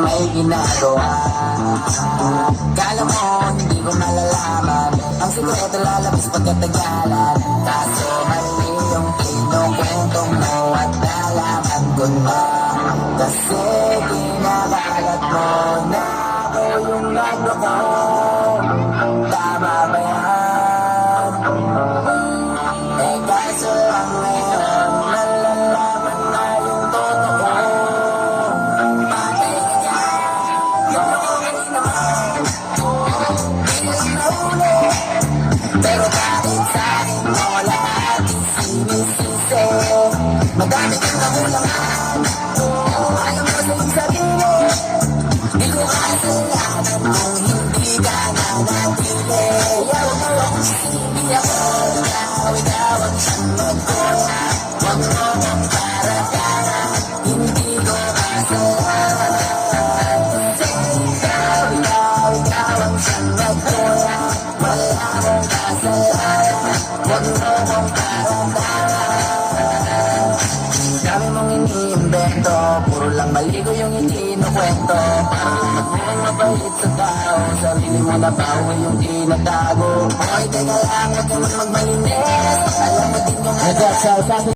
may ginagawa. Kala mo hindi ko malalaman ang sikreto lalabas pagkatagalan. Kaso mali yung kinukwentong mo at nalaman ko na. Kasi kinakalat mo na ako yung nagloko. Tama ba yan? Eh kaso ang ngayon nalalaman na yung totoo. Patay ka dyan, yung ako kanina man. Hindi na ulit, pero bakit sa'kin mo lahat isinisisi? Madami kang kakulangan, ayaw mo sa'yo sarili. Di ko kasalanan kung hindi ka nanatili. Ayaw mo akong hindi ako ikaw ang sanod ko. Huwag mo kong para-para, hindi ko kasalanan. Kasi ikaw ang sanod ko. Wala akong kasalanan, huwag mo kong para-para. Dami mong iniimbento, puro lang mali ko yung ikinukwento. Parang magmukhang mabait sa tao, sarili mo na bago yung tinatago. Hoy, teka lang, huwag ka man magmalinis. Alam mo din yung